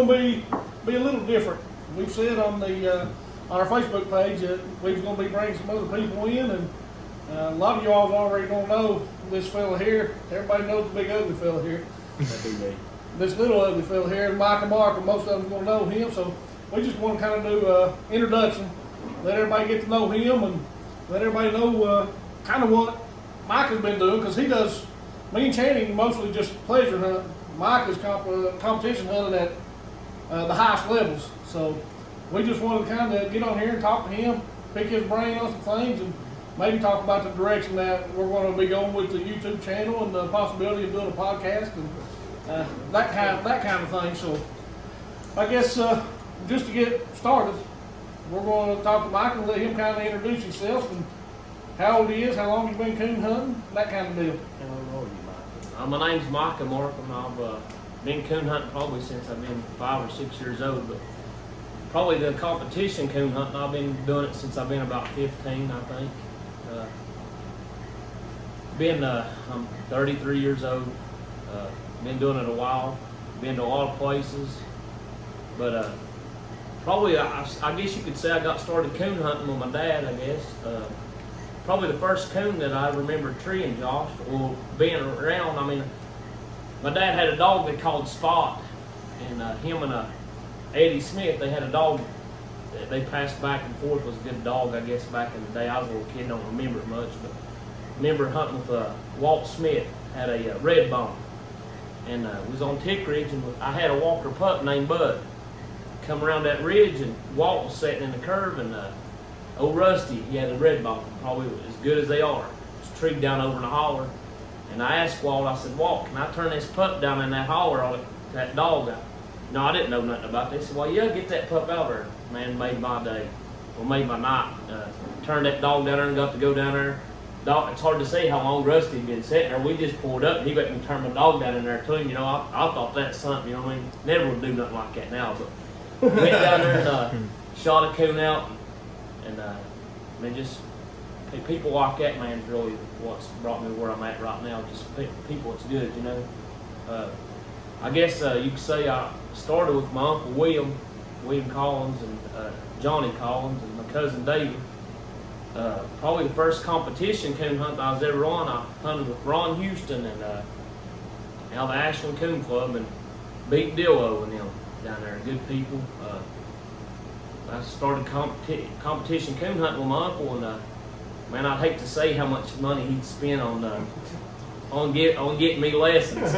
going to be a little different. We've said on our Facebook page that we was going to be bringing some other people in, and a lot of y'all already don't know this fella here. Everybody knows the big ugly fella here. That'd be me. This little ugly fella here, Micah Marcum, most of them going to know him. So we just want to kind of do introduction, let everybody get to know him, and let everybody know kind of what Micah's been doing, because he does. Me and Channing mostly just pleasure hunt. Micah's competition hunting at the highest levels. So we just wanted to kind of get on here and talk to him, pick his brain on some things, and maybe talk about the direction that we're going to be going with the YouTube channel and the possibility of doing a podcast and that kind of thing. So I guess just to get started, we're going to talk to Micah and let him kind of introduce himself and how old he is, how long he's been coon hunting, that kind of deal. How old are you, Micah? My name's Micah Marcum. I've been coon hunting probably since I've been 5 or 6 years old, but probably the competition coon hunting, I've been doing it since I've been about 15, I think. I'm 33 years old. Been doing it a while. Been to a lot of places, but probably I guess you could say I got started coon hunting with my dad. I guess probably the first coon that I remember treeing, Josh, or being around. I mean, my dad had a dog they called Spot, and him and Eddie Smith, they had a dog that they passed back and forth. Was a good dog, I guess, back in the day. I was a little kid, don't remember it much, but remember hunting with Walt Smith, had a red bone, and was on Tick Ridge, and I had a Walker pup named Bud. Come around that ridge, and Walt was sitting in the curve, and old Rusty, he had a red bone, probably as good as they are. It was treed down over in the holler, and I asked Walt, I said, Walt, can I turn this pup down in that holler on that dog out? No, I didn't know nothing about this. He said, well, yeah, get that pup out there. Man, made my day. Well, made my night. Turned that dog down there and got to go down there. Dog, it's hard to say how long Rusty had been sitting there. We just pulled up and he went and turned my dog down in there to him. You know, I thought that's something, you know what I mean? Never would do nothing like that now, but went down there and shot a coon out. And I mean, just people like that, man, is really what's brought me where I'm at right now. Just people that's good, you know. I guess you could say I started with my Uncle William Collins, and Johnny Collins, and my cousin David. Probably the first competition coon hunt I was ever on, I hunted with Ron Houston and now the Ashland Coon Club, and beat Dillo and them down there, good people. I started competition coon hunting with my uncle, and man, I'd hate to say how much money he'd spend on getting me lessons.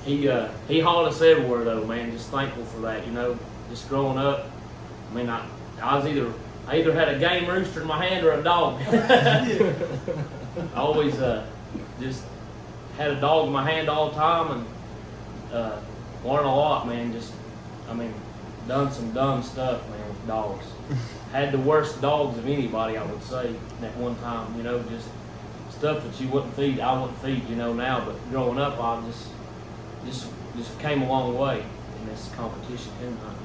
He hauled us everywhere though, man. Just thankful for that, you know. Just growing up, I mean, I either had a game rooster in my hand or a dog. I always just had a dog in my hand all the time, and learned a lot, man. Done some dumb stuff, man, with dogs. Had the worst dogs of anybody, I would say, at one time. You know, just stuff that you wouldn't feed, I wouldn't feed, you know, now. But growing up, I just came a long way in this competition coon hunting.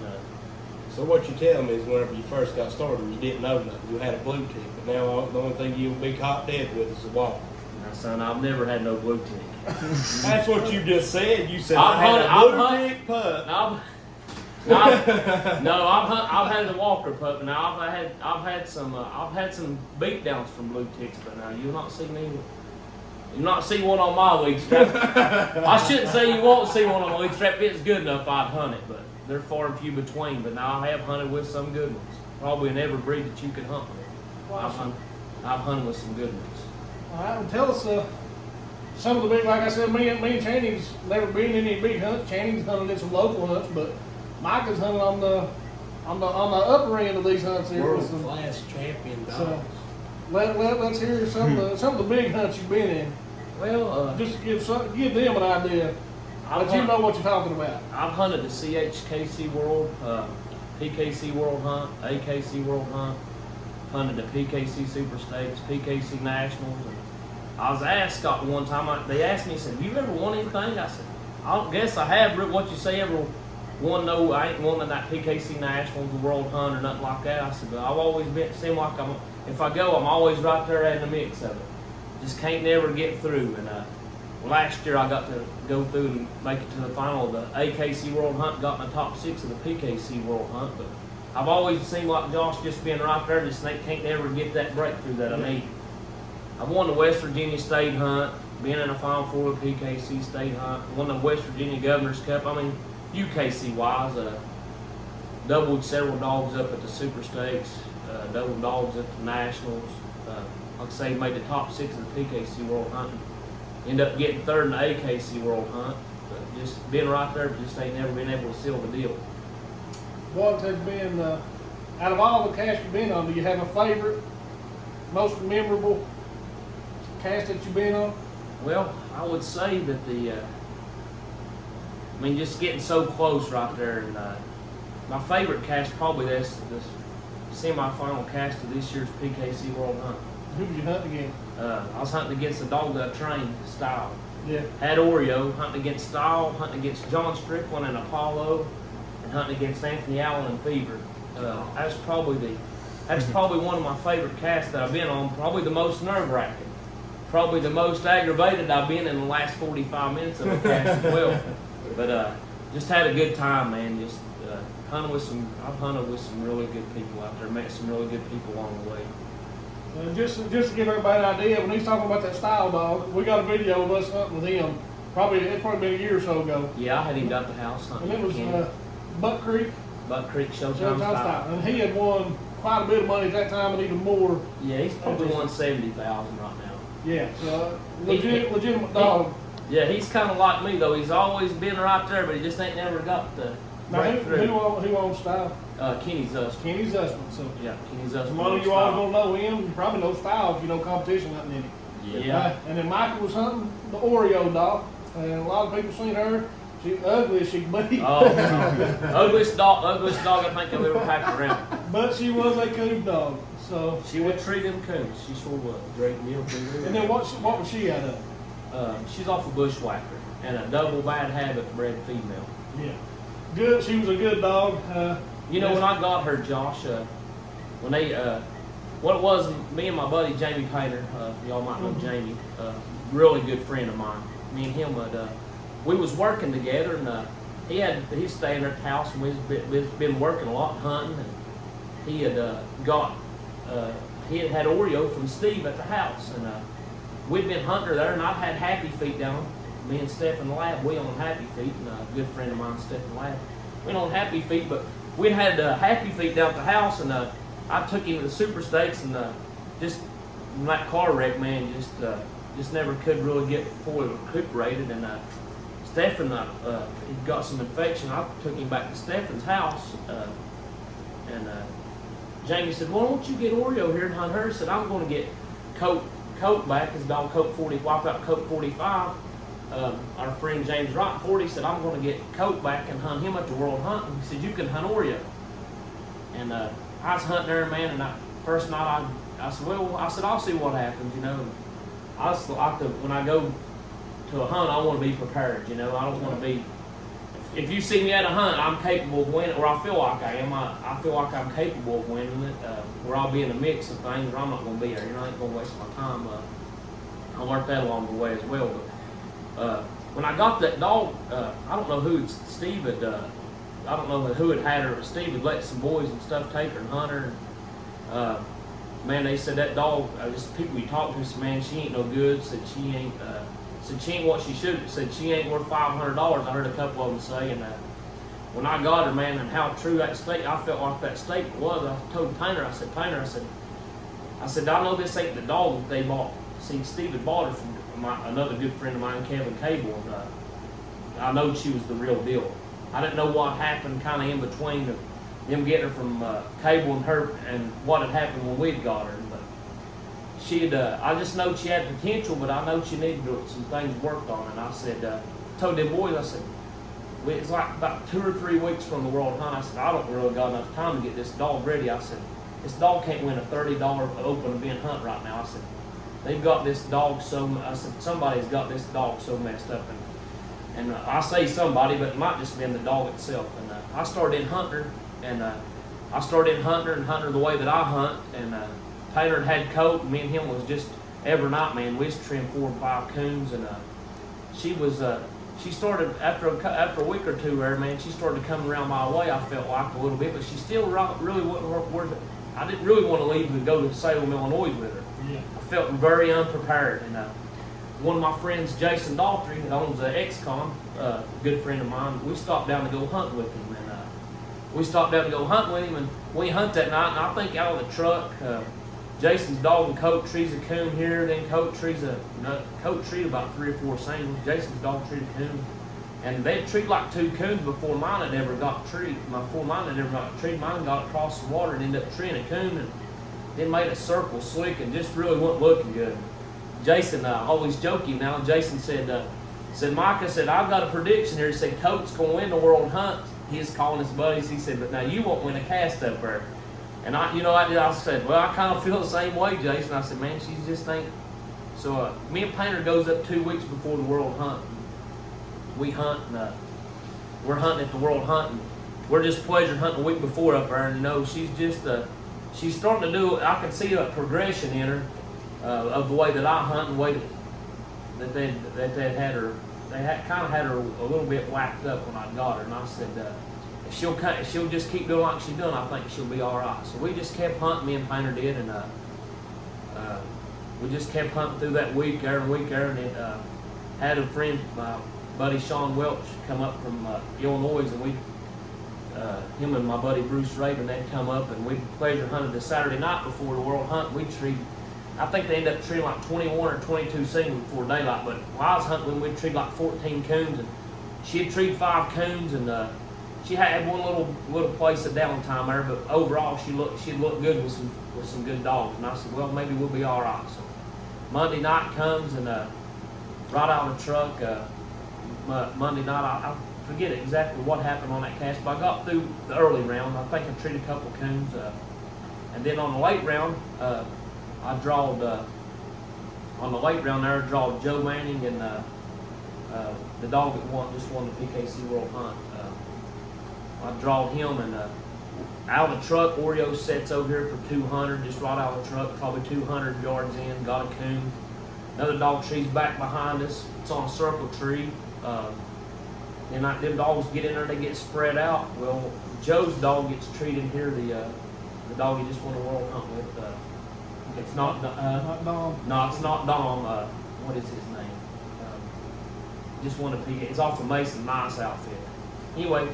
So what you tell me is whenever you first got started, you didn't know nothing. You had a blue tick, but now the only thing you'll be caught dead with is a wall. Now, son, I've never had no blue tick. That's what you just said. You said I had a blue tick pup. I've had the Walker pup. Now I've had some beat downs from blue ticks, but now you'll not see one on my lead strap. I shouldn't say you won't see one on my lead strap. If it's good enough, I'd hunt it, but they're far and few between. But now I have hunted with some good ones. Probably in every breed that you could hunt with. Wow. I've hunted with some good ones. All right, well, tell us some of the big, like I said, me and Channing's never been in any big hunts. Channing's hunted in some local hunts, but Micah's hunted on the upper end of these hunts here. World class champion dogs. So, let's hear some of the big hunts you've been in. Well, just to give them an idea. Let you know what you're talking about. I've hunted the CHKC World, PKC World Hunt, AKC World Hunt, hunted the PKC Super Stakes, PKC Nationals. And I was asked one time, they asked me, said, have you ever won anything? I said, I guess I have. What you say, ever won? No, I ain't won that PKC Nationals, the World Hunt, or nothing like that. I said, but I've always been, seem like if I go, I'm always right there in the mix of it. Just can't never get through. And last year I got to go through and make it to the final of the AKC World Hunt, got in the top 6 of the PKC World Hunt, but I've always seemed like Josh just being right there, just can't ever get that breakthrough that I need. I won the West Virginia State Hunt, been in the Final Four of the PKC State Hunt, won the West Virginia Governor's Cup. I mean, UKC-wise, doubled several dogs up at the Super Stakes, doubled dogs at the Nationals. Like I say, made the top 6 of the PKC World Hunt. Ended up getting 3rd in the AKC World Hunt. But just being right there, just ain't never been able to seal the deal. What has been, out of all the casts you've been on, do you have a favorite, most memorable cast that you've been on? Well, I would say that just getting so close right there. And my favorite cast probably this semi-final cast of this year's PKC World Hunt. Who did you hunt against? I was hunting against a dog that I trained, Style. Yeah. Had Oreo, hunting against Style, hunting against John Strickland and Apollo, and hunting against Anthony Allen and Fever. That's probably one of my favorite casts that I've been on. Probably the most nerve-wracking. Probably the most aggravated I've been in the last 45 minutes of a cast as well. But just had a good time, man. Just I've hunted with some really good people out there. Met some really good people along the way. Just to give everybody an idea, when he's talking about that Style dog, we got a video of us hunting with him. It's probably been a year or so ago. Yeah, I had him down at the house hunting. And it was Buck Creek Showtime Style. And he had won quite a bit of money at that time, and even more. Yeah, he's probably won $70,000 right now. Yeah, so legitimate dog. Yeah, he's kind of like me though. He's always been right there, but he just ain't never got the breakthrough. Who owns Style? Kenny Zussman. Kenny Zussman. So yeah, Kenny Zussman. A lot of you all gonna know him. You probably know Style if you know competition hunting any. Yeah. And then Micah was hunting the Oreo dog, and a lot of people seen her. She's ugly as she can be. Oh, ugliest dog I think I've ever packed around. But she was a coon dog, so she would treat them coons. She sure would. Great meal. And then what was she out of? She's off a bushwhacker and a double bad habit bred female. Yeah, good. She was a good dog. When I got her, Josh, when they what it was, me and my buddy Jamie Painter, y'all might know Jamie, really good friend of mine. Me and him we was working together, and he's staying at the house, and we've been working a lot hunting, and he had had Oreo from Steve at the house, and we'd been hunting her there, and I'd had Happy Feet down. Me and Stephen Lab, we on Happy Feet, and a good friend of mine, Stephen Lab, went on Happy Feet, but we'd had Happy Feet down at the house, and I took him to the Super Stakes, and just in that car wreck, man, just never could really get fully recuperated, and Stephen, he got some infection. I took him back to Stephen's house, and Jamie said, "Why don't you get Oreo here and hunt her?" He said, "I'm going to get Coke back." His dog Coke 40, wipe out Coke 45. Our friend James Wright 40 said, "I'm going to get Coke back and hunt him at the World Hunt." And he said, "You can hunt Oreo." And I was hunting there, man. And first night, I said, "I'll see what happens." I just like when I go to a hunt, I want to be prepared. I don't want to be. If you see me at a hunt, I'm capable of winning, or I feel like I am. I feel like I'm capable of winning it. Where I'll be in a mix of things, or I'm not going to be there. I ain't going to waste my time. I learned that along the way as well. But when I got that dog, I don't know who Steve had. I don't know who had her, but Steve had let some boys and stuff take her and hunt her. Man, they said that dog. Just people you talk to said, "Man, she ain't no good." Said she ain't. Said she ain't what she should. Said she ain't worth $500. I heard a couple of them say, and when I got her, man, and how true that statement, I felt like that statement was. I told Painter, I said, I know this ain't the dog that they bought. See, Steve had bought her from another good friend of mine, Kevin Cable, and I know she was the real deal. I didn't know what happened kind of in between them getting her from Cable and her, and what had happened when we'd got her. I just know she had potential, but I know she needed some things worked on. And I said, told them boys, I said, it's like about 2 or 3 weeks from the World Hunt. I said, I don't really got enough time to get this dog ready. I said, this dog can't win a $30 open event hunt right now. I said, they've got this dog I said, somebody's got this dog so messed up. And I say somebody, but it might just been the dog itself. And I started in hunting her, and I started in hunting her the way that I hunt. And Taylor had coat, and me and him was just every night, man. We used to trim 4 or 5 coons, and she started after a week or two there, man. She started coming around my way. I felt like a little bit, but she still really wasn't. I didn't really want to leave and go to Salem, Illinois with her. Yeah. I felt very unprepared, and one of my friends, Jason Daltrey, that owns XCOM, a good friend of mine, we stopped down to go hunt with him, and we stopped down to go hunt with him, and we hunt that night, and I think out of the truck, Jason's dog and Coat trees a coon here, then Coat trees about 3 or 4 singles. Jason's dog treed a coon, and they'd treed like 2 coons before mine had ever got treed. Before mine had ever got treed, mine got across the water and ended up treeing a coon, and then made a circle slick and just really wasn't looking good. Jason, I always joke him now. Jason said, Micah said, I've got a prediction here. He said, Coat's going to win the world hunt. He was calling his buddies. He said, but now you won't win a cast up there. And I said, well, I kind of feel the same way, Jason. I said, man, she just ain't. So me and Painter goes up 2 weeks before the world hunt. We hunt, and we're hunting at the world hunt. And we're just pleasure hunting a week before up there. And she's just, she's starting to do, I can see a progression in her of the way that I hunt and the way that they had her. They kind of had her a little bit whacked up when I got her. And I said, if she'll just keep doing like she's doing, I think she'll be all right. So we just kept hunting, me and Painter did, and we just kept hunting through that week there, and it had a friend, my buddy Sean Welch, come up from Illinois, and him and my buddy Bruce Raven, they'd come up, and we pleasure hunted the Saturday night before the world hunt. We treated, I think they ended up treating like 21 or 22 singles before daylight, but while I was hunting, we'd treat like 14 coons, and she had treated 5 coons, and she had one little place of downtime there, but overall she looked good with some good dogs. And I said, well, maybe we'll be all right. So Monday night comes, and right out of the truck, Monday night, I forget exactly what happened on that cast, but I got through the early round. I think I treated a couple of coons, and then on the late round, I drawed on the late round there. I drawed Joe Manning and the dog that just won the PKC World Hunt. I drawed him, and out of the truck, Oreo sets over here for 200, just right out of the truck, probably 200 yards in, got a coon. Another dog tree's back behind us. It's on a circle tree. And them dogs get in there, they get spread out. Well, Joe's dog gets treated here, the dog he just won a world hunt with. It's not Dom. No, it's not Dom. What is his name? Just won a PK. It's off of Mason, nice outfit. Anyway,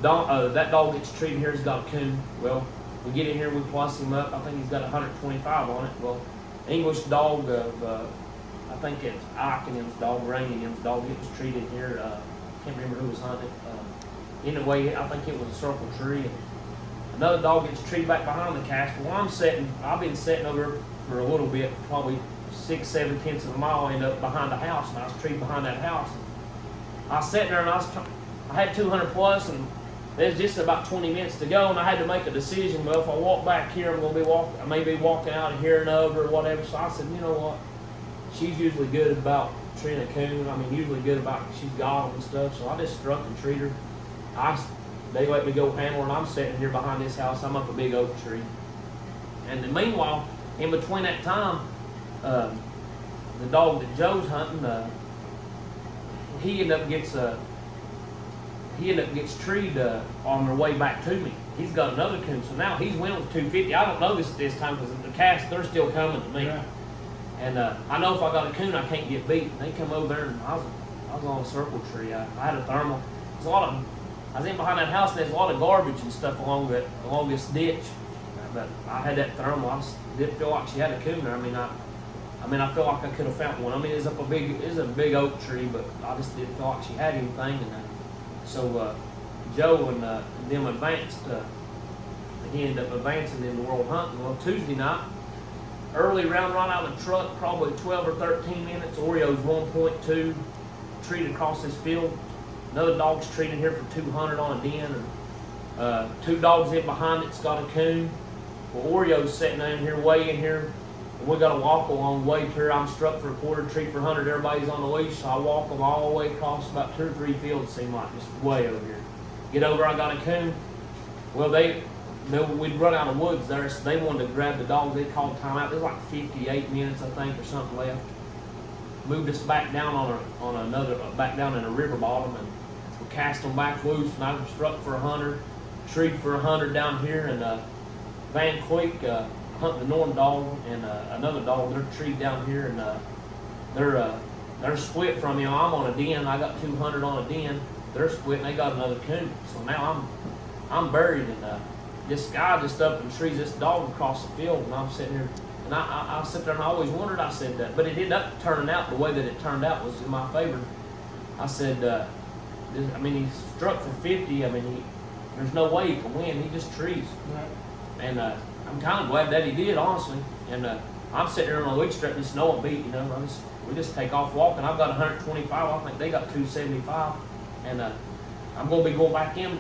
that dog gets treated here. He's got a coon. Well, we get in here, we plus him up. I think he's got 125 on it. Well, English dog of, I think it's Ickenham's dog, Rainham's dog, gets treated here. Can't remember who was hunting. Anyway, I think it was a circle tree. And another dog gets treated back behind the cast. Well, I've been sitting over for a little bit, probably 6-7 tenths of a mile, end up behind the house, and I was treated behind that house. I was sitting there, and I had 200 plus, and there's just about 20 minutes to go, and I had to make a decision. Well, if I walk back here, I may be walking out of here and over or whatever. So I said, you know what? She's usually good about treating a coon. I mean, usually good about, she's got them and stuff. So I just struck and treat her. They let me go handle her, and I'm sitting here behind this house. I'm up a big oak tree. And then meanwhile, in between that time, the dog that Joe's hunting, he ended up gets treed on their way back to me. He's got another coon, so now he's winning with 250. I don't know this time because the cast, they're still coming to me. Yeah. And I know if I got a coon, I can't get beat. And they come over there, and I was on a circle tree. I had a thermal. I was in behind that house, and there's a lot of garbage and stuff along this ditch. But I had that thermal. I just didn't feel like she had a coon there. I feel like I could have found one. It's a big oak tree, but I just didn't feel like she had anything. And so Joe and them advanced. He ended up advancing in the world hunting. Well, Tuesday night, early round, right out of the truck, probably 12 or 13 minutes. Oreo's 1.2 treated across this field. Another dog's treated here for 200 on a den, and 2 dogs in behind it's got a coon. Well, Oreo's sitting down here, way in here, and we got to walk a long way to her. I'm struck for a quarter, treat for 100. Everybody's on the leash, so I walk them all the way across about 2 or 3 fields. Seem like just way over here. Get over, I got a coon. Well, we'd run out of woods there, so they wanted to grab the dogs. They called timeout. There's like 58 minutes, I think, or something left. moved us back down back down in a river bottom, and we cast them back loose, and I struck for 100, treed for 100 down here, and Van Cleek hunting the Northern dog and another dog. They're treed down here, and they're split from me. I'm on a den. I got 200 on a den. They're split, and they got another coon. So now I'm buried, and this guy just up and trees this dog across the field, and I'm sitting here. And I sit there and I always wondered, I said, but it ended up turning out the way that it turned out was in my favor. I said, he struck for 50. There's no way he can win. He just trees. Right. And I'm kind of glad that he did, honestly. And I'm sitting there on the weak strap, just know a beat, we just take off walking. I've got 125. I think they got 275. And I'm going to be going back in,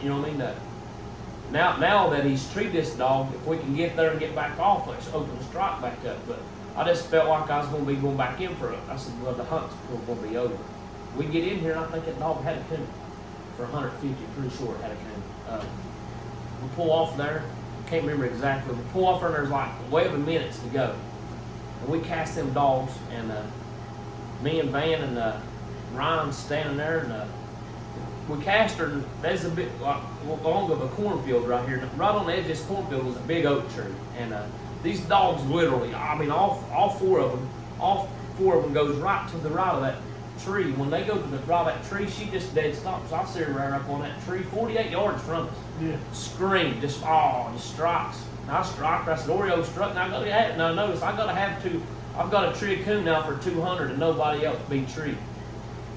Now that he's treated this dog, if we can get there and get back off, let's open the strike back up. But I just felt like I was going to be going back in for it. I said, well, the hunt's going to be over. We get in here, and I think that dog had a coon for 150, pretty sure it had a coon. We pull off there, can't remember exactly. We pull off there, and there's like 11 minutes to go. And we cast them dogs, and me and Van and Ryan standing there, and we cast her, and there's a bit long of a cornfield right here. Right on the edge of this cornfield was a big oak tree, and these dogs literally, all four of them goes right to the right of that tree. When they go to the right of that tree, she just dead stops. I see her right up on that tree, 48 yards from us. Yeah. Scream, just strikes. And I struck her. I said, Oreo struck, and I got to have. Now notice, I've got a tree of coon now for 200, and nobody else beat tree.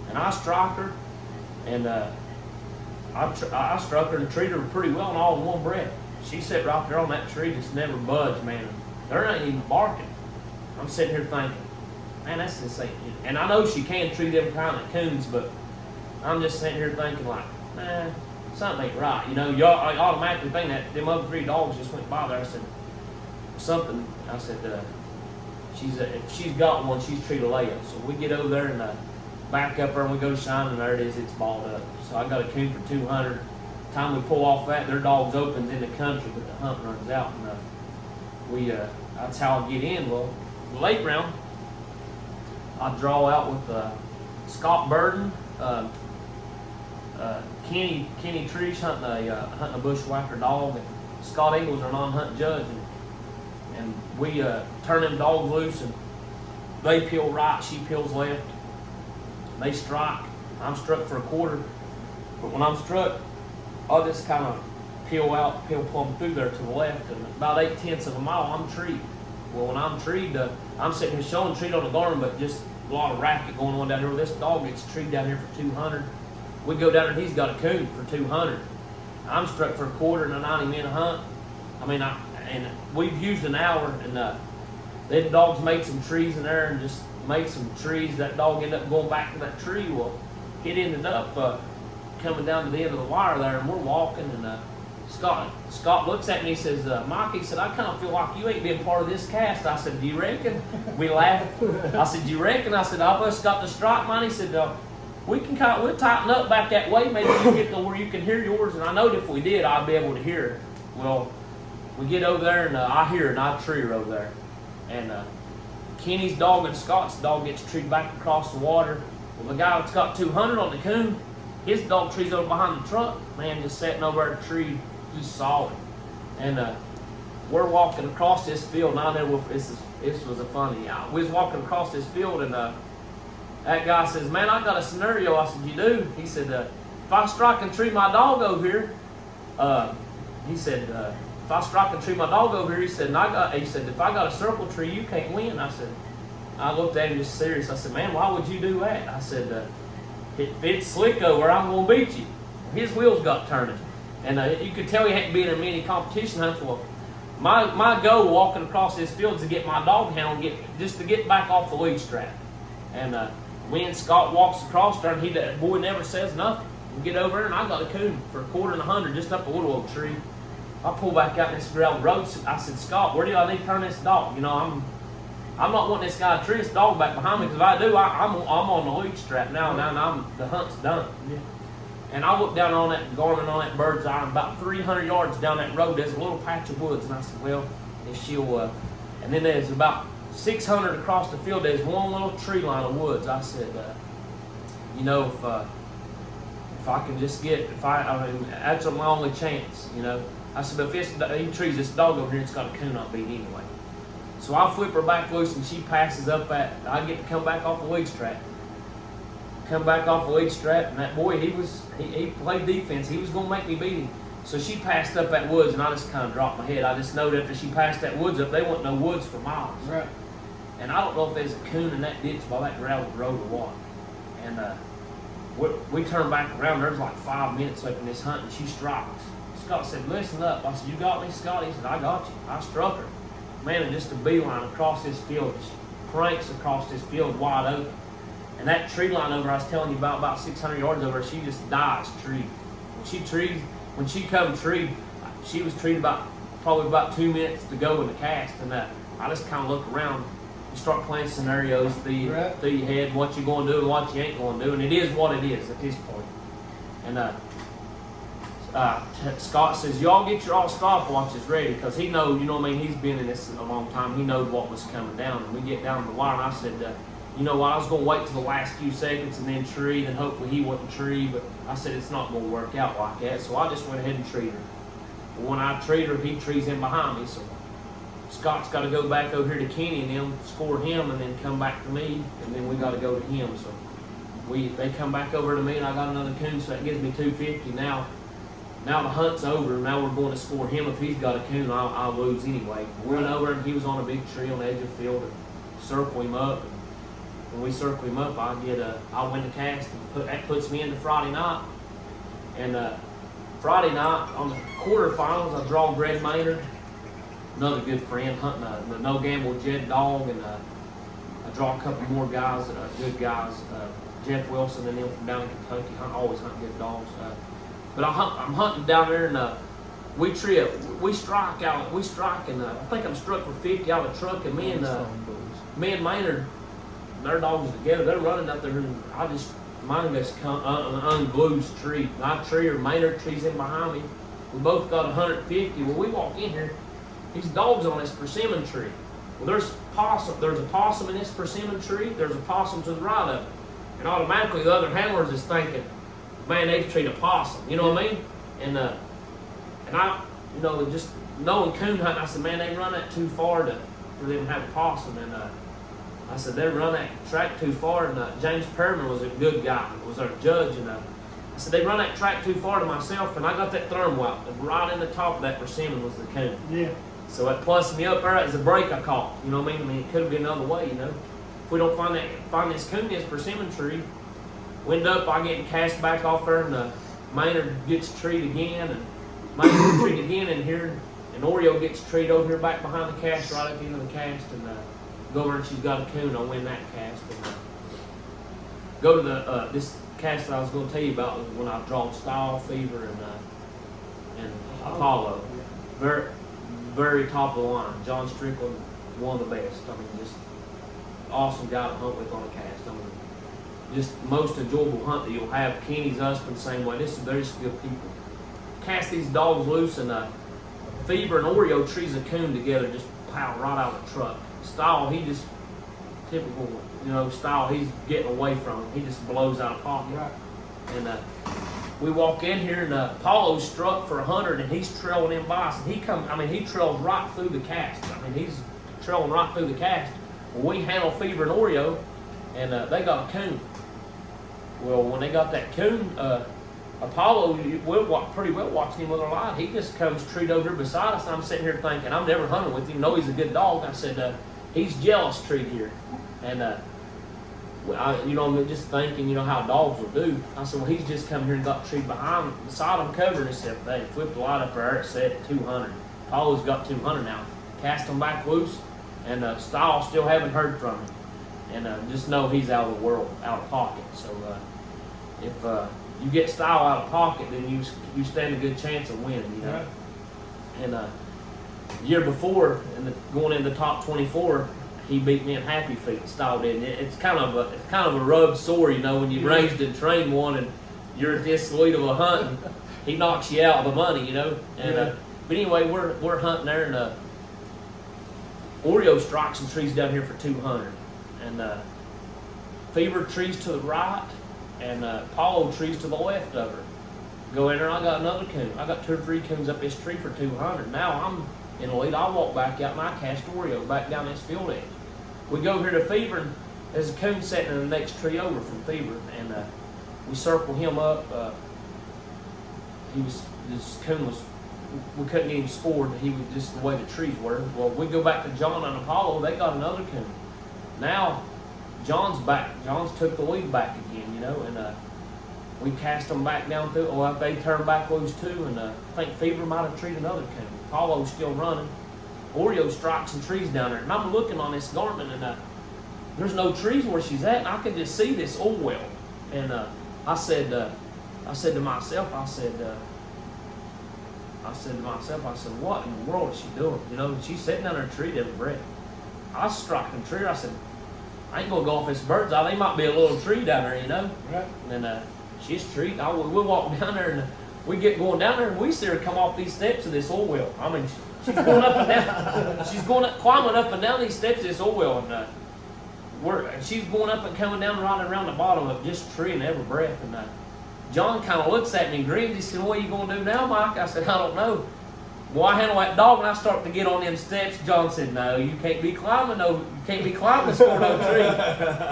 And I struck her. And I struck her and treated her pretty well, and all in one breath. She sat right there on that tree, just never budged, man. There ain't even barking. I'm sitting here thinking, man, that's insane. And I know she can treat them kind of coons, but I'm just sitting here thinking like, man, something ain't right. You automatically think that them other three dogs just went by there. I said, something. I said, if she's got one, she's treated a layup. So we get over there and back up there, and we go shine, and there it is, it's balled up. So I got a coon for 200. Time we pull off that, their dog's opens in the country, but the hunt runs out, and that's how I get in. Well, the late round, I draw out with Scott Burden, Kenny Treesh hunting a bushwhacker dog, and Scott Ingles our non-hunt judge, and we turn them dogs loose, and they peel right, she peels left. They strike. I'm struck for a quarter, but when I'm struck, I'll just kind of peel plumb through there to the left, and about 8/10 of a mile, I'm treed. Well, when I'm treed, I'm sitting here showing treed on the garden, but just a lot of racket going on down here. This dog gets treed down here for 200. We go down there, and he's got a coon for 200. I'm struck for a quarter in a 90-minute hunt. And we've used an hour, and them dogs made some trees in there, and just made some trees. That dog ended up going back to that tree. Well, it ended up coming down to the end of the wire there, and we're walking, and Scott looks at me, he says, Mike, he said, I kind of feel like you ain't been part of this cast. I said, do you reckon? We laughed. I said, do you reckon? I said, I've just got the strike mine. He said, we'll tighten up back that way. Maybe you get to where you can hear yours. And I know that if we did, I'd be able to hear it. Well, we get over there, and I hear it, and I tree her over there. And Kenny's dog and Scott's dog gets treed back across the water. Well, the guy that's got 200 on the coon, his dog trees over behind the truck. Man, just sitting over a tree, just solid. And we're walking across this field, and I know this was a funny. We was walking across this field, and that guy says, man, I got a scenario. I said, you do? He said, if I strike and tree my dog over here, he said, if I strike and tree my dog over here, he said, if I got a circle tree, you can't win. I looked at him just serious. I said, man, why would you do that? I said, if it's slick over, I'm going to beat you. His wheels got turning. And you could tell he hadn't been in many competition hunts. Well, my goal walking across this field is to get my dog hound, just to get back off the lead strap. And when Scott walks across there, and that boy never says nothing. We get over there, and I got a coon for a quarter and 100 just up a little old tree. I pull back out in this gravel road. I said, Scott, where do I need to turn this dog? I'm not wanting this guy to tree this dog back behind me, because if I do, I'm on the lead strap now, and the hunt's done. Yeah. And I looked down on that Garmin on that bird's eye, and about 300 yards down that road, there's a little patch of woods. And I said, well, if she'll, and then there's about 600 across the field, there's one little tree line of woods. I said, you know, if I can just get, I mean, that's my only chance, you know. I said, but if he trees this dog over here, it's got a coon on beat anyway. So I flip her back loose, and she passes up I get to come back off the lead strap. Come back off the lead strap, and that boy, he played defense. He was going to make me beat him. So she passed up that woods, and I just kind of dropped my head. I just know that after she passed that woods up, they wasn't no woods for miles. Right. And I don't know if there's a coon in that ditch by that gravel road or what. And we turned back around. There's like 5 minutes left in this hunt, and she strikes. Scott said, listen up. I said, you got me, Scott? He said, I got you. I struck her. Man, and just a beeline across this field, just cranks across this field wide open. And that tree line over I was telling you about 600 yards over, she just dies treed. When she come treed, she was treed probably about 2 minutes to go in the cast. And I just kind of look around. You start playing scenarios through your head, what you're going to do and what you ain't going to do. And it is what it is at this point. And Scott says, y'all get your all stopwatches ready, because he knows, you know what I mean, he's been in this a long time. He knows what was coming down. And we get down the wire, and I said, you know what, I was going to wait till the last few seconds and then tree, and hopefully he wouldn't tree, but I said it's not going to work out like that. So I just went ahead and treed her. But when I treat her, he trees in behind me. So Scott's got to go back over here to Kenny and them, score him, and then come back to me, and then we got to go to him. So they come back over to me, and I got another coon, so that gives me 250. Now the hunt's over. Now we're going to score him. If he's got a coon, I'll lose anyway. We went over, and he was on a big tree on the edge of the field, and circle him up. And when we circle him up, I win the cast, and that puts me into Friday night. And Friday night on the quarterfinals, I draw Greg Maynard, another good friend, hunting the No Gamble Jed dog, and I draw a couple more guys, good guys, Jeff Wilson and them from down in Kentucky. I always hunt good dogs. But I'm hunting down there, and we strike, and I think I'm struck for 50 out of the truck, and me and Maynard, their dogs together, they're running up there, and mine just unglues tree. I tree her, Maynard trees in behind me. We both got 150. Well, we walk in here, these dogs on this persimmon tree. Well, there's a possum in this persimmon tree, there's a possum to the right of it. And automatically the other handlers is thinking, man, they've treated a possum, you know what I mean? And I, you know, just knowing coon hunting, I said, man, they run that too far for them to have a possum. And I said, they run that track too far. And James Perriman was a good guy, was our judge. And I said, they run that track too far to myself. And I got that thermal out, and right in the top of that persimmon was the coon. Yeah. So it plussed me up there as a break I caught. You know what I mean? It could have been another way, you know. If we don't find this coon, this persimmon tree, wind up, I get cast back off there, and Maynard gets treed again, and Maynard treed again in here, and Oreo gets treed over here back behind the cast, right at the end of the cast, and go over and she's got a coon. I'll win that cast. And go to this cast that I was going to tell you about was when I drawn Style, Fever, and Apollo. Very, very top of the line. John Strickland, one of the best. I mean, just awesome guy to hunt with on a cast. I mean, just the most enjoyable hunt that you'll have. Kenny's husband, same way. They're just good people. Cast these dogs loose, and Fever and Oreo trees a coon together, just pow right out of the truck. Style, he just typical, you know, Style. He's getting away from him. He just blows out of pocket. Right. And we walk in here, and Paulo struck for 100, and he's trailing in by us. And he trails right through the cast. I mean, he's trailing right through the cast. Well, we handle Fever and Oreo, and they got a coon. Well, when they got that coon, Apollo, we're pretty well watching him with our light. He just comes treed over here beside us, and I'm sitting here thinking, I'm never hunting with him. Know he's a good dog. I said, he's jealous treed here. And, I'm just thinking, how dogs will do. I said, well, he's just come here and got treed beside him, covering himself. They flipped the light up there, it said 200. Apollo's got 200 now. Cast him back loose, and Style still haven't heard from him. And just know he's out of the world, out of pocket. So if you get Style out of pocket, then you stand a good chance of winning. Right. And the year before, going in the top 24, he beat me in Happy Feet. Style did. It's kind of a rub sore, when you raised and trained one, and you're this sweet of a hunt, and he knocks you out of the money, And but anyway, we're hunting there, Oreo strikes and trees down here for 200, and Fever trees to the right, and Paulo trees to the left of her. Go in there, I got another coon. I got 2 or 3 coons up this tree for 200. Now I'm in the lead. I walk back out and I cast Oreo back down this field edge. We go over here to Fever, and there's a coon sitting in the next tree over from Fever, and we circle him up. This coon was, we couldn't get him scored. He was just the way the trees were. Well, we go back to John and Apollo. They got another coon. Now John's back. John's took the lead back again, you know, and we cast them back down through. Well, they turned back loose too, and I think Fever might have treated another coon. Apollo's still running. Oreo strikes some trees down there, and I'm looking on this garment, and there's no trees where she's at, and I can just see this oil well. And I said to myself, what in the world is she doing? You know, she's sitting down there tree every breath. I was striking a tree. I said, I ain't gonna go off this bird's eye. They might be a little tree down there, you know. Right. And then she's tree. We walk down there, and we get going down there, and we see her come off these steps of this oil well. I mean, she's going up and down. She's climbing up and down these steps of this oil well, and she's going up and coming down right around the bottom of just tree in every breath. And John kind of looks at me and grins. He said, "What are you going to do now, Mike?" I said, "I don't know." Well, I handle that dog, and I start to get on them steps. John said, "No, you can't be climbing. No, you can't be climbing this score no tree."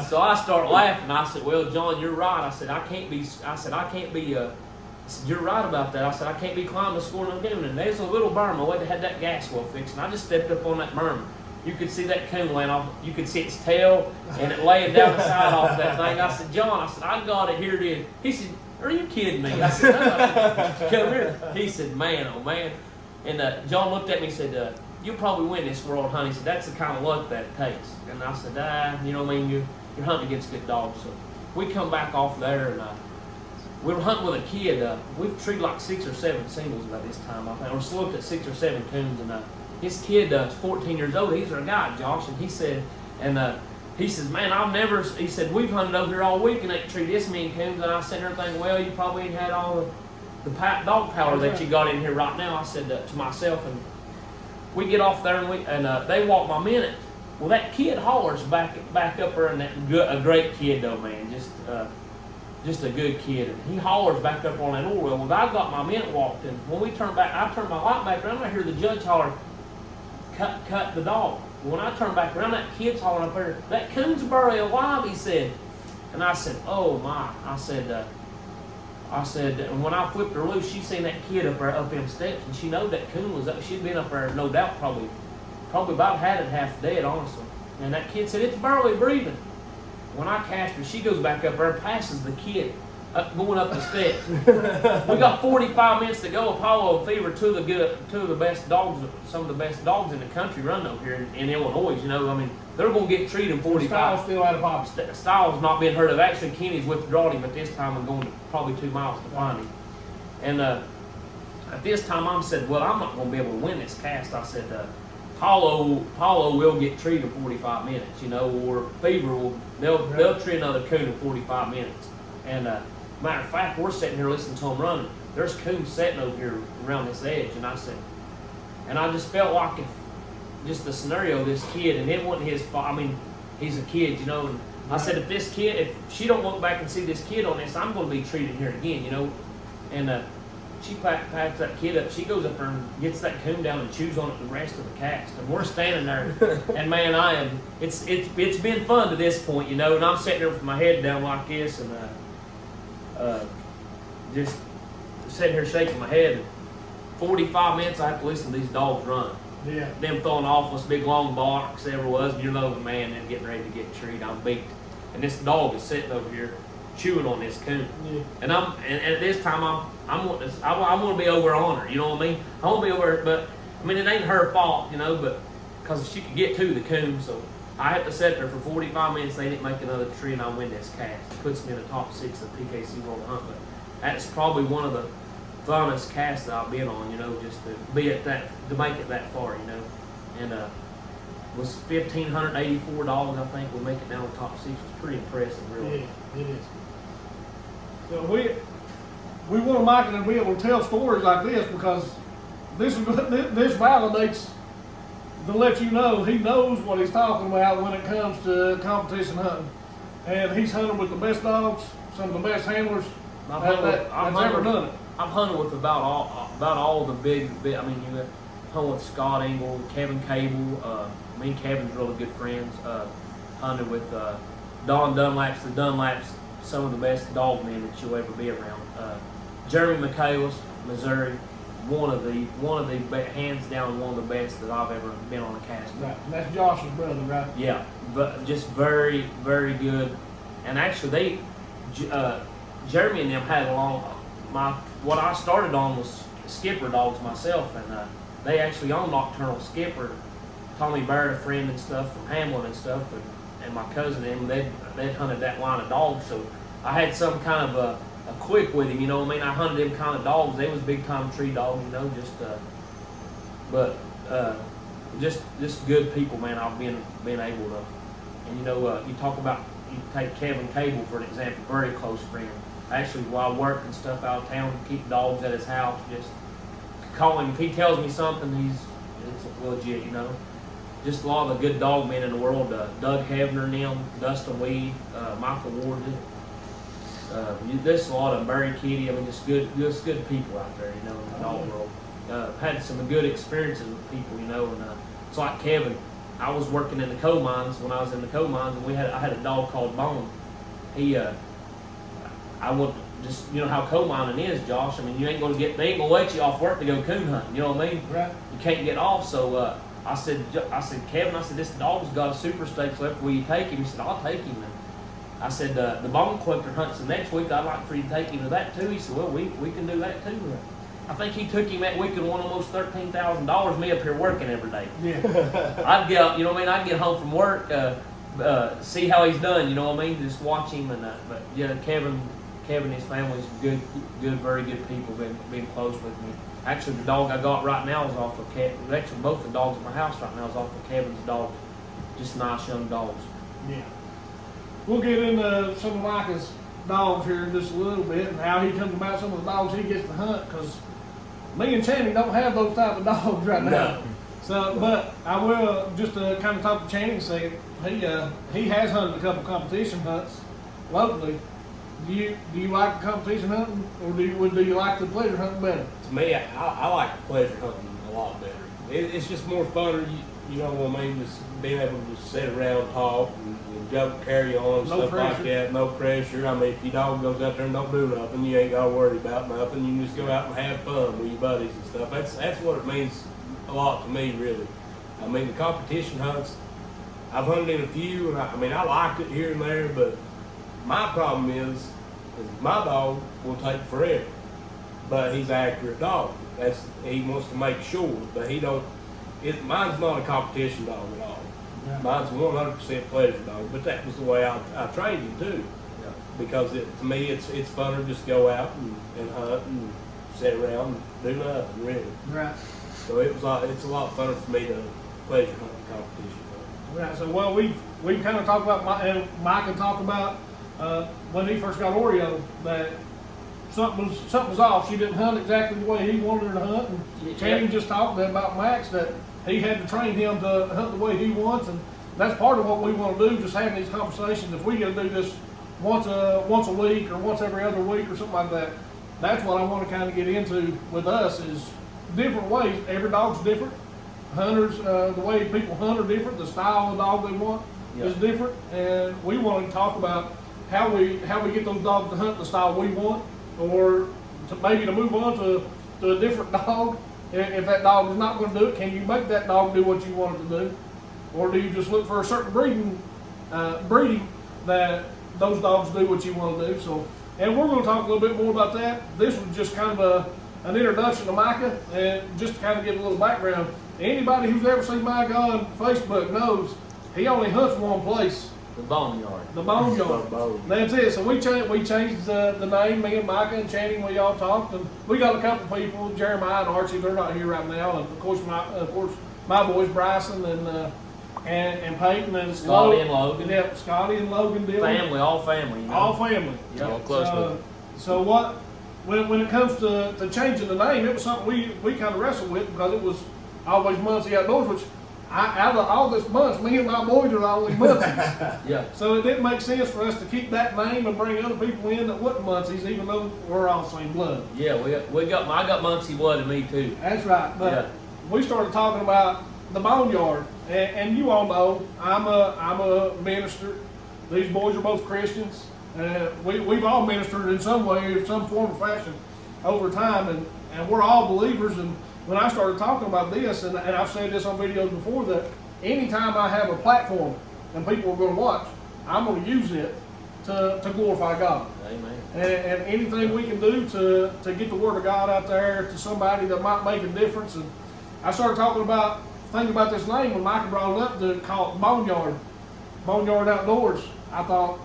So I start laughing. I said, "Well, John, you're right." I said, "I can't be. I said, "You're right about that." I said, "I can't be climbing the score no coon." And there's a little berm. I went and had that gas well fixed, and I just stepped up on that berm. You could see that coon laying off. You could see its tail and it laying down the side off that thing. I said, "John," I said, "I got it. Here it is." He said, "Are you kidding me?" I said, "No." I said, "Come here." He said, "Man, oh man." And John looked at me and said, "You'll probably win this world hunt." He said, "That's the kind of luck that it takes." And I said, you know what I mean? You're hunting against good dogs. So we come back off there, and we were hunting with a kid. We've treated like 6 or 7 singles by this time, I think. Or looked at 6 or 7 coons, and his kid is 14 years old. He's our guy, Josh, and he said, he says, "Man, he said, we've hunted over here all week and ain't treated this many coons." And I said to everything, "Well, you probably ain't had all the dog power that you got in here right now." I said to myself, and we get off there, and they walk my minute. Well, that kid hollers back up there, and a great kid though, man, just a good kid. And he hollers back up on that oil well. Well, I got my minute walked, and when we turn back, I turn my light back around, and I hear the judge holler, cut the dog. When I turn back around, that kid's hollering up there, "That coon's barely alive," he said. And I said, "Oh my," I said, and when I flipped her loose, she seen that kid up them steps, and she knowed that coon was up. She'd been up there, no doubt, probably about had it half dead, honestly. And that kid said, "It's barely breathing." When I cast her, she goes back up there and passes the kid going up the steps. We got 45 minutes to go. Apollo and Fever, two of the best dogs, some of the best dogs in the country running over here in Illinois. You know, I mean, they're going to get treated in 45. Styles still out of pocket. Styles not being heard of. Actually, Kenny's withdrawn him at this time and going probably 2 miles to find him. And at this time, I said, "Well, I'm not going to be able to win this cast." I said, Paulo will get treated in 45 minutes, you know, or Fever they'll treat another coon in 45 minutes. And matter of fact, we're sitting here listening to them running. There's coons sitting over here around this edge, and I said, and I just felt like just the scenario of this kid, and it wasn't his fault. I mean, he's a kid, you know. And I said, if she don't look back and see this kid on this, I'm going to be treated here again, you know. And she packs that kid up. She goes up there and gets that coon down and chews on it the rest of the cast. And we're standing there, and man, it's been fun to this point, you know. And I'm sitting there with my head down like this, and just sitting here shaking my head. 45 minutes I have to listen to these dogs run. Yeah. Them throwing off this big long barks, ever was, and you're know, man, then getting ready to get treated. I'm beat. And this dog is sitting over here chewing on this coon. Yeah. And at this time I want to be over on her, you know what I mean? I want to be over her, but I mean it ain't her fault, you know, but because she could get to the coon, so I have to sit there for 45 minutes. They didn't make another tree, and I win this cast. It puts me in the top 6 of PKC World Hunt, but that's probably one of the funnest casts that I've been on, you know, just to be at that, to make it that far, you know. And was $1,584, I think, we make it down to the top 6. It's pretty impressive, really. Yeah, it is. So we want Micah to be able to tell stories like this, because this validates to let you know, he knows what he's talking about when it comes to competition hunting. And he's hunted with the best dogs, some of the best handlers that's ever done it. I've hunted with about all the big. I mean, you hunted with Scott Engel, Kevin Cable. Me and Kevin's really good friends. Hunted with Don Dunlap's. The Dunlaps, some of the best dog men that you'll ever be around. Jeremy McHale's, Missouri, one of the hands down one of the best that I've ever been on a cast with. Right. And that's Josh's brother, right? Yeah, but just very, very good. And actually, Jeremy and them had what I started on was skipper dogs myself, and they actually own Nocturnal Skipper. Tommy Barrett, a friend and stuff from Hamlin and stuff, and my cousin and them, they'd hunted that line of dogs, so I had some kind of a quick with him, you know what I mean? I hunted them kind of dogs. They was big time tree dogs, you know, just good people, man. I've been able to, and you know, you talk about, you take Kevin Cable for an example, very close friend. Actually, while working stuff out of town, keep dogs at his house, just call him. If he tells me something, it's legit, you know. Just a lot of the good dog men in the world, Doug Hebner and them, Dustin Weed, Michael Ward. There's a lot of Barry Kitty. I mean, just good people out there, you know, in the dog world. Had some good experiences with people, you know, and it's like Kevin. I was working in the coal mines when I was in the coal mines, and I had a dog called Bone. I would just, you know how coal mining is, Josh. I mean, they ain't gonna let you off work to go coon hunting. You know what I mean? Right. You can't get off. So I said, Kevin, this dog's got a super stakes left. Will you take him? He said, I'll take him. And I said, the bone collector hunts the next week. I'd like for you to take him to that too. He said, well, we can do that too. I think he took him that week and won almost $13,000. Me up here working every day. Yeah. I'd get, you know what I mean? I'd get home from work, see how he's done. You know what I mean? Just watch him. And but yeah, Kevin and his family's good, very good people. Been close with me. Actually, the dog I got right now is off of Kevin. Actually, both the dogs in my house right now is off of Kevin's dogs. Just nice young dogs. Yeah. We'll get into some of Micah's dogs here in just a little bit and how he comes about some of the dogs he gets to hunt, because me and Channing don't have those type of dogs right now. No. So, but I will just kind of talk to Channing and say he has hunted a couple competition hunts locally. Do you like the competition hunting, or do you like the pleasure hunting better? To me, I like the pleasure hunting a lot better. It's just more fun. You know what I mean? Just being able to just sit around, talk, and joke, carry on, No stuff pressure. like that. No pressure. I mean, if your dog goes out there and don't do nothing, you ain't got to worry about nothing. You can just go out and have fun with your buddies and stuff. That's what it means a lot to me, really. I mean, the competition hunts, I've hunted in a few, and I liked it here and there, but my problem is my dog will take forever, but he's an accurate dog. He wants to make sure, but mine's not a competition dog at all. Yeah. Mine's a 100% pleasure dog, but that was the way I trained him too. Yeah. Because to me, it's funner to just go out and hunt and sit around and do nothing really. Right. So it's a lot funner for me to pleasure hunt and competition hunt. Right. So, well, we've kind of talked about, and Micah talked about when he first got Oreo, that something was off. She didn't hunt exactly the way he wanted her to hunt. And Channing just talked about Max, that he had to train him to hunt the way he wants, and that's part of what we want to do. Just having these conversations. If we got to do this once a week or once every other week or something like that, that's what I want to kind of get into with us, is different ways. Every dog's different. Hunters, the way people hunt are different. The style of dog they want is different, and we want to talk about how we get those dogs to hunt the style we want, or maybe to move on to a different dog. If that dog is not going to do it, can you make that dog do what you want it to do, or do you just look for a certain breeding that those dogs do what you want to do? So, and we're going to talk a little bit more about that. This was just kind of an introduction to Micah, and just to kind of give a little background. Anybody who's ever seen Micah on Facebook knows he only hunts one place. The Boneyard. The Boneyard. That's it. So we changed the name. Me and Micah and Channing, we all talked, and we got a couple people, Jeremiah and Archie. They're not here right now, and of course my boys Bryson and Peyton and Scotty and Logan. Yep, Scotty and Logan. Family, all family. You know? All family. Yep. All close with it. So what? When it comes to changing the name, it was something we kind of wrestled with, because it was always Muncie Outdoors, which out of all this months, me and my boys are the only Muncies. Yeah. So it didn't make sense for us to keep that name and bring other people in that wasn't Muncies, even though we're all same blood. Yeah, I got Muncie blood in me too. That's right. But Yeah. we started talking about the Boneyard, and you all know I'm a minister. These boys are both Christians. We've all ministered in some way, in some form or fashion, over time, and we're all believers. And when I started talking about this, and I've said this on videos before, that anytime I have a platform and people are going to watch, I'm going to use it to glorify God. Amen. And anything we can do to get the word of God out there to somebody that might make a difference. And I started thinking about this name when Micah brought it up to call it Boneyard. Boneyard Outdoors. I thought,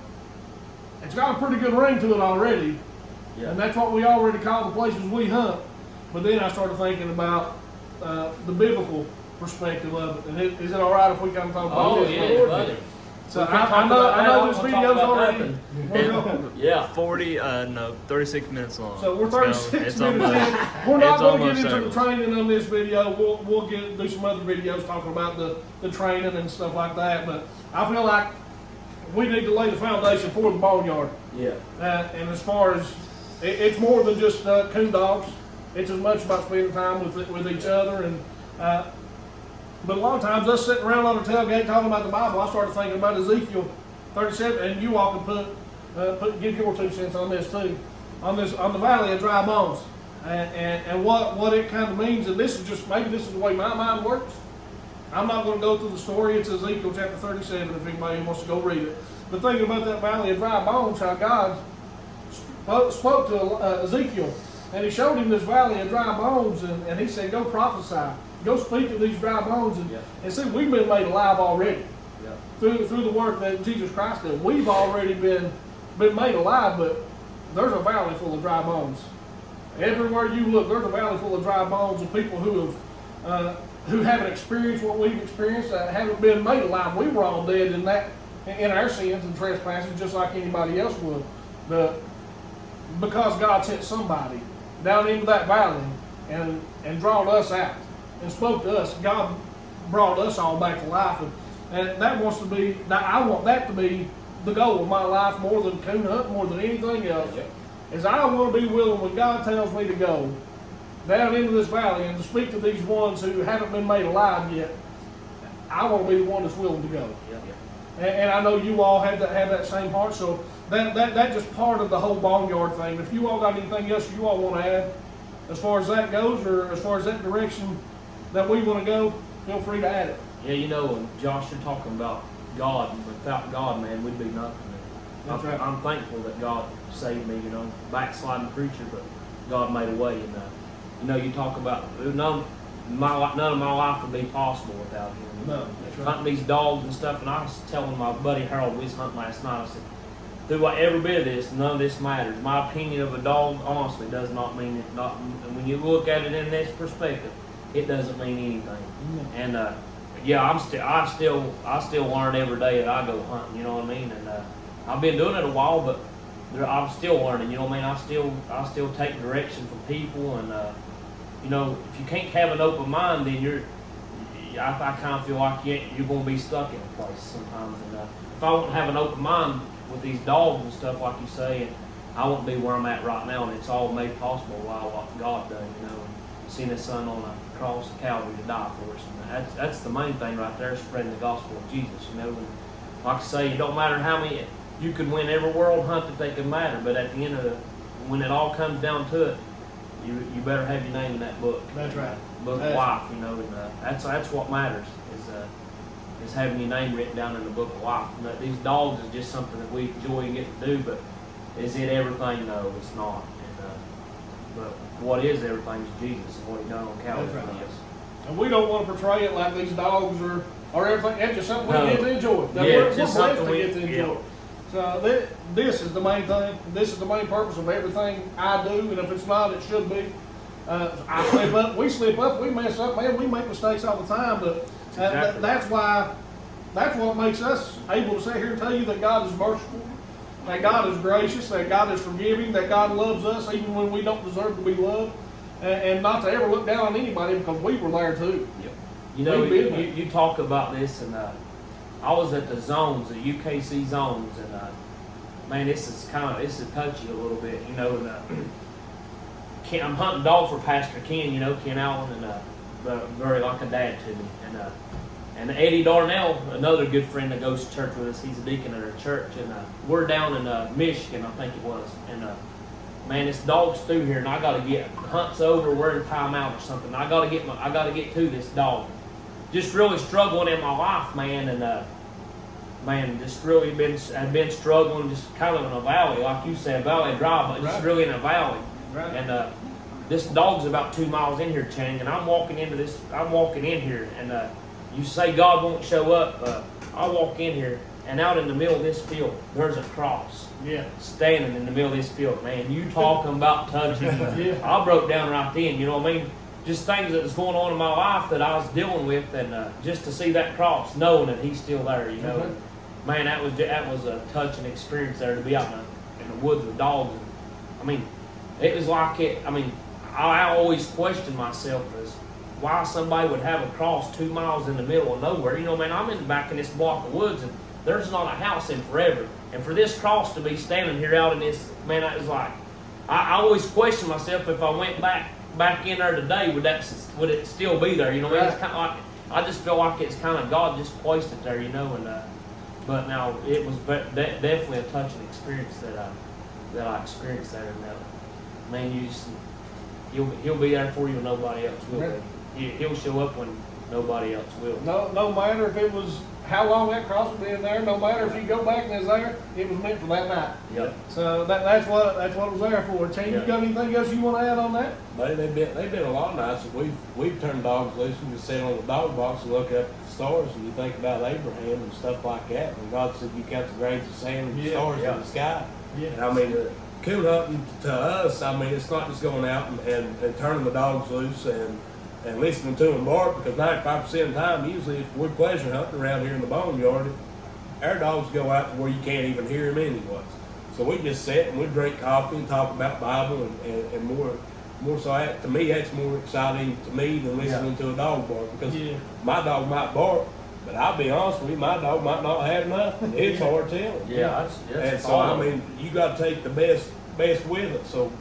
it's got a pretty good ring to it already. Yeah. And that's what we already call the places we hunt. But then I started thinking about the biblical perspective of it. And is it all right if we kind of talk about Oh this? yeah, buddy. So We can talk I about know that. this I wanna talk video's about already. nothing. Yeah. 36 minutes long. So we're Let's 36 go. It's minutes almost- in. We're not it's going to get almost into the over. training on this video. We'll do some other videos talking about the training and stuff like that. But I feel like we need to lay the foundation for the Boneyard. Yeah. And as far as it's more than just coon dogs. It's as much about spending time with each other. And but a lot of times us sitting around on the tailgate talking about the Bible, I started thinking about Ezekiel 37, and you all can give your 2 cents on this too, on the Valley of Dry Bones, and what it kind of means. And this is the way my mind works. I'm not going to go through the story. It's Ezekiel chapter 37 if anybody wants to go read it. But thinking about that Valley of Dry Bones, how God spoke to Ezekiel, and he showed him this Valley of Dry Bones, and he said, go prophesy, go speak to these dry bones, and see, we've been made alive already. Yeah. Through the work that Jesus Christ did. We've already been made alive, but there's a valley full of dry bones. Everywhere you look, there's a valley full of dry bones of people who haven't experienced what we've experienced, haven't been made alive. We were all dead in our sins and trespasses, just like anybody else would. Because God sent somebody down into that valley and drawn us out and spoke to us, God brought us all back to life. And I want that to be the goal of my life more than coon hunt, more than anything else. Is I want to be willing when God tells me to go down into this valley and to speak to these ones who haven't been made alive yet. I want to be the one that's willing to go. And I know you all have that same heart. So that just part of the whole Boneyard thing. If you all got anything else you all want to add as far as that goes, or as far as that direction that we want to go, feel free to add it. Yeah, you know, when Josh, you're talking about God, and without God, man, we'd be nothing. That's right. I'm thankful that God saved me, you know, backsliding preacher, but God made a way. And, you know, you talk about, none of my life would be possible without him. You know? No, that's right. Hunting these dogs and stuff, and I was telling my buddy Harold, we was hunting last night, I said, through every bit of this, none of this matters. My opinion of a dog, honestly, does not mean it. And when you look at it in this perspective, it doesn't mean anything. And yeah, I still learn every day that I go hunting. You know what I mean? And I've been doing it a while, but I'm still learning. You know what I mean? I still take direction from people, and you know, if you can't have an open mind, then I kind of feel like you're going to be stuck in a place sometimes. And if I won't have an open mind with these dogs and stuff, like you say, and I won't be where I'm at right now, and it's all made possible by what God done, you know, and seeing His Son on a cross of Calvary to die for us. And that's the main thing right there, spreading the gospel of Jesus, you know. And like I say, it don't matter how many, you can win every world hunt that they can matter, but at the end of it, when it all comes down to it, you better have your name in that book. That's right. Book of life, you know, and that's what matters, is having your name written down in the book of life. And these dogs is just something that we enjoy and get to do, but is it everything? No, it's not. And, but what is everything is Jesus and what He done on Calvary for us. And we don't want to portray it like these dogs are everything. It's just something we get to enjoy. Yeah, we're just blessed something to get to enjoy. So this is the main thing. This is the main purpose of everything I do. And if it's not, it should be. I slip up. We slip up. We mess up. Man, we make mistakes all the time. But Exactly. that's what makes us able to sit here and tell you that God is merciful, that God is gracious, that God is forgiving, that God loves us even when we don't deserve to be loved, and not to ever look down on anybody because we were there too. Yep. You know, We've been there. you talk about this, and I was at the zones, the UKC zones, and man, this is touchy a little bit, you know. And I'm hunting dog for Pastor Ken, you know, Ken Allen, and very like a dad to me, and Eddie Darnell, another good friend that goes to church with us. He's a deacon at our church, and we're down in Michigan, I think it was, and man, this dog's through here, and I got to get hunt's over, we're in timeout or something. I got to get to this dog. Just really struggling in my life, man, and man, just really I've been struggling, just kind of in a valley, like you said, valley drive, but just really in a valley. Right. And this dog's about 2 miles in here, Chang, and I'm walking in here, and you say God won't show up. I walk in here, and out in the middle of this field, there's a cross. Yeah. Standing in the middle of this field, man. You talking about touching. Yeah. I broke down right then, you know what I mean? Just things that was going on in my life that I was dealing with, and just to see that cross, knowing that He's still there, you know. Mm-hmm. Man, that was a touching experience there, to be out in the woods with dogs. And, I mean, it was like it. I mean, I always question myself as why somebody would have a cross 2 miles in the middle of nowhere. You know, man, I'm back in this block of woods, and there's not a house in forever. And for this cross to be standing here out in this, man, it was like, I always question myself if I went back in there today, would it still be there? You know, it's kind of like, I just feel like it's kind of God just placed it there, you know. And but now it was definitely a touching experience that I experienced there. And man, he'll be there for you when nobody else will. Right. He'll show up when nobody else will. No matter if it was how long that cross would be in there, no matter if you go back and it's there, it was meant for that night. Yep. So that's what it was there for. Chang, you got anything else you want to add on that? They've been a lot of nights that we've turned dogs loose and just sit on the dog box and look up at the stars, and you think about Abraham and stuff like that. And God said you count the grains of sand and the stars in the sky. Yeah. And I mean, coon hunting to us, I mean, it's not just going out and turning the dogs loose and listening to them bark, because 95% of the time, usually if we're pleasure hunting around here in the boneyard, our dogs go out to where you can't even hear them anyways. So we just sit and we drink coffee and talk about Bible and more so to me, that's more exciting to me than listening to a dog bark, because my dog might bark, but I'll be honest with you, my dog might not have nothing. It's hard telling. Yeah, that's And so, I mean, you got to take the best with it. So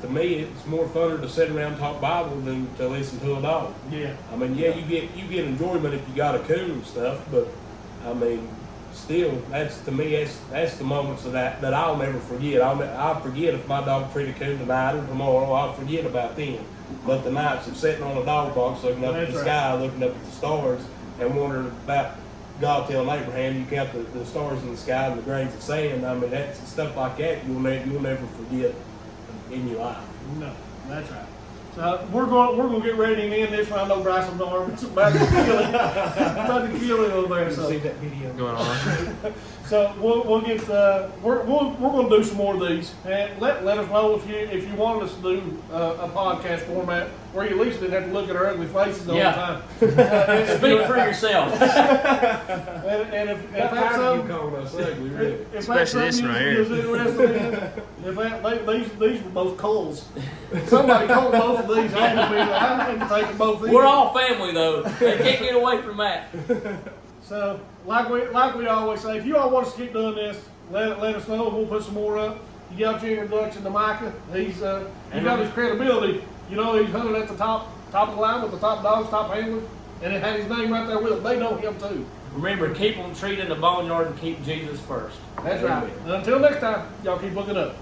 to me, it's more funner to sit around and talk Bible than to listen to a dog. Yeah. I mean, you get enjoyment if you got a coon and stuff, but I mean, still, that's the moments of that I'll never forget. I'll forget if my dog treated a coon tonight or tomorrow. I'll forget about them. But the nights of sitting on a dog box, looking up at the sky, looking up at the stars, and wondering about God telling Abraham, you count the stars in the sky and the grains of sand. I mean, that's stuff like that you'll never forget in your life. No, that's right. So we're going to get ready to end this one. I know Bryson's arm is about to kill him. About to kill him over there. So. See that video going on. So we'll get we're going to do some more of these, and let us know if you wanted us to do a podcast format where you at least didn't have to look at our ugly faces all the time. Speak for yourself. And if that's something, you calling us ugly, really? if Especially that's this something right you here. was interested in, if these were both culls. Somebody called both of these. I'm going to take them both. We're all family, though. They can't get away from that. So, like we always say, if you all want us to keep doing this, let us know. We'll put some more up. You got your introduction to Micah. He's he got his credibility. You know, he's hunting at the top of the line with the top dogs, top handlers, and it had his name right there with him. They know him too. Remember, keep them treated in the boneyard and keep Jesus first. That's right. And until next time, y'all keep looking up.